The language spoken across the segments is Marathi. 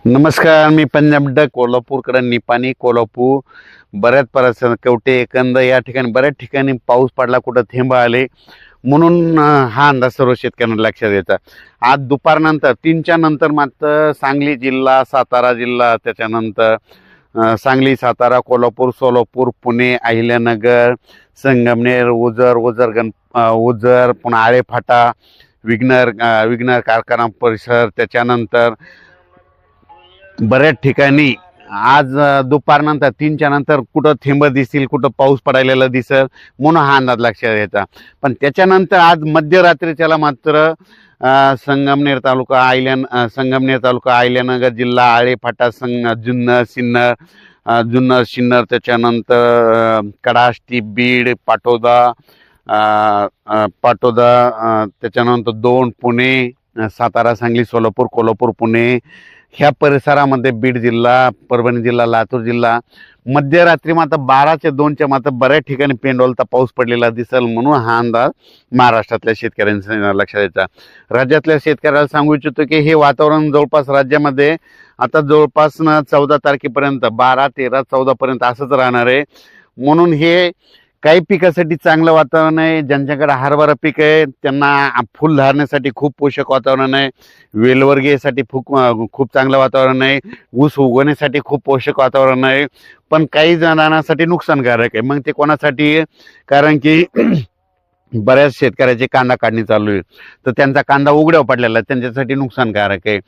नमस्कार, मी पंजाब डक कोल्हापूरकडे निपाणी कोल्हापूर बऱ्याच कवटे एकंद या ठिकाणी बऱ्याच ठिकाणी पाऊस पडला, कुठं थेंब आले म्हणून हा अंदाज सर्व शेतकऱ्यांना लक्षात यायचा। आज दुपारनंतर 3च्या नंतर मात्र सांगली जिल्हा, सातारा जिल्हा, त्याच्यानंतर सांगली, सातारा, कोल्हापूर, सोलापूर, पुणे, अहिल्यानगर, संगमनेर, ओझर, पुन्हा आळेफाटा, विघ्नर कारखाना परिसर, त्याच्यानंतर बऱ्याच ठिकाणी आज दुपारनंतर 3च्या नंतर कुठं थेंब दिसतील, कुठं पाऊस पडायला दिसेल म्हणून हा अंदाज लक्षात यायचा। पण त्याच्यानंतर आज मध्यरात्रीच्याला मात्र संगमनेर तालुका, अहिल्यानगर जिल्हा, आळेफाटा, जुन्नर, सिन्नर, त्याच्यानंतर कडाष्टी, बीड, पाटोदा, त्याच्यानंतर दोन, पुणे, सातारा, सांगली, सोलापूर, कोल्हापूर, पुणे ह्या परिसरामध्ये, बीड जिल्हा, परभणी जिल्हा, लातूर जिल्हा मध्यरात्री मात्र 12च्या 2च्या मात्र बऱ्याच ठिकाणी पेंडोलता पाऊस पडलेला दिसेल म्हणून हा अंदाज महाराष्ट्रातल्या शेतकऱ्यांच्या लक्षात यायचा। राज्यातल्या शेतकऱ्याला सांगू इच्छितो की हे वातावरण जवळपास राज्यामध्ये आता जवळपास 14 तारखेपर्यंत 12, 13, 14 पर्यंत असंच राहणार आहे। म्हणून हे काही पिकासाठी चांगलं वातावरण आहे। ज्यांच्याकडे हरभरा पीक आहे त्यांना फुल धारण्यासाठी खूप पोषक वातावरण आहे। वेलवर्गीयसाठी खूप चांगलं वातावरण आहे। ऊस उगवण्यासाठी खूप पोषक वातावरण आहे। पण काही जणांसाठी नुकसानकारक आहे। मग ते कोणासाठी? कारण की बऱ्याच शेतकऱ्याची कांदा काढणी चालू आहे, तर त्यांचा कांदा उघड्यावर पडलेला आहे, त्यांच्यासाठी नुकसानकारक आहे।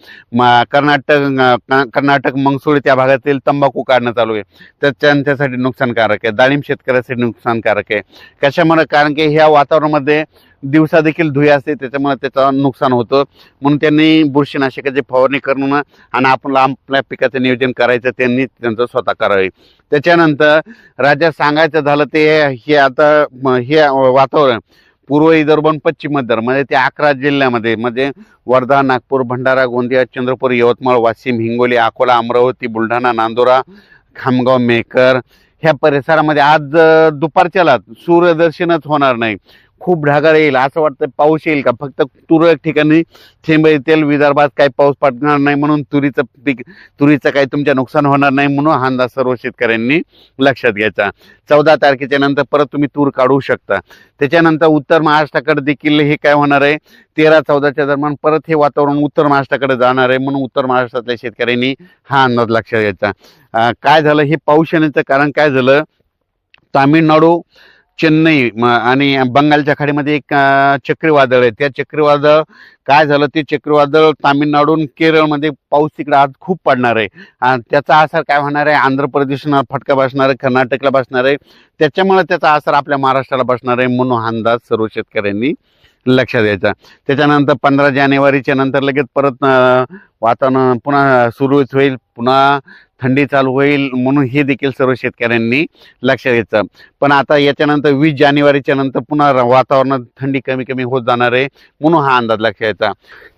कर्नाटक मंगसुळी त्या भागातील तंबाखू काढणं चालू आहे, तर त्यांच्यासाठी नुकसानकारक आहे। डाळिंब शेतकऱ्यासाठी नुकसानकारक आहे। कशामुळे? कारण की ह्या वातावरणामध्ये दिवसा देखील धुळे असते, त्याच्यामुळे त्याचं नुकसान होतं। म्हणून त्यांनी बुरशीनाशकाची फवारणी करून आणि आपल्या पिकाचं नियोजन करायचं त्यांनी त्यांचं स्वतः करावे। त्याच्यानंतर राज्यात सांगायचं झालं ते हे आता हे वातावरण पूर्व विदर्भ आणि पश्चिम विदर्भ म्हणजे ते 11 जिल्ह्यामध्ये म्हणजे वर्धा, नागपूर, भंडारा, गोंदिया, चंद्रपूर, यवतमाळ, वाशिम, हिंगोली, अकोला, अमरावती, बुलढाणा, नांदुरा, खामगाव, मेकर ह्या परिसरामध्ये आज दुपारच्याला सूर्यदर्शनच होणार नाही। खूप ढगाळ येईल, असं वाटतं पाऊस येईल का, फक्त तुरळक ठिकाणी थेंब येतील। विदर्भात काही पाऊस पडणार नाही म्हणून तुरीचं काही तुमच्या नुकसान होणार नाही म्हणून हा अंदाज सर्व शेतकऱ्यांनी लक्षात घ्यायचा। 14 तारखेच्या नंतर परत तुम्ही तूर काढू शकता। त्याच्यानंतर उत्तर महाराष्ट्राकडे देखील हे काय होणार आहे, 13-14च्या दरम्यान परत हे वातावरण उत्तर महाराष्ट्राकडे जाणार आहे म्हणून उत्तर महाराष्ट्रातल्या शेतकऱ्यांनी हा अंदाज लक्षात घ्यायचा। काय झालं, हे पाऊस येण्याचं कारण काय झालं, तामिळनाडू, चेन्नई आणि बंगालच्या खाडीमध्ये एक चक्रीवादळ आहे। त्या चक्रीवादळ काय झालं, ते चक्रीवादळ तामिळनाडू केरळमध्ये पाऊस तिकडे आज खूप पडणार आहे। त्याचा असर काय होणार आहे, आंध्र प्रदेशला फटका बसणार आहे, कर्नाटकला बसणार आहे, त्याच्यामुळे त्याचा असर आपल्या महाराष्ट्राला बसणार आहे म्हणून हा अंदाज सर्व शेतकऱ्यांनी लक्षात द्यायचा। त्याच्यानंतर 15 जानेवारीच्या नंतर लगेच परत वातावरण पुन्हा सुरू होईल, पुन्हा थंडी चालू होईल म्हणून हे देखील सर्व शेतकऱ्यांनी लक्षात घ्यायचं। पण आता याच्यानंतर 20 जानेवारीच्या नंतर पुन्हा वातावरणात थंडी कमी होत जाणार आहे म्हणून हा अंदाज लक्षात घ्यायचा।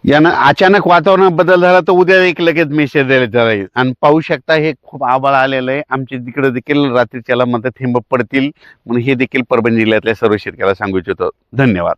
यानं अचानक वातावरणात बदल झाला तर उद्या एक लगेच मेसेज द्यायला जाईल आणि पाहू शकता हे खूप आभाळ आलेलं आहे। आमच्या तिकडे देखील रात्रीच्याला मध्ये थेंब पडतील म्हणून हे देखील परभणी जिल्ह्यातल्या सर्व शेतकऱ्याला सांगू इच्छितो। धन्यवाद।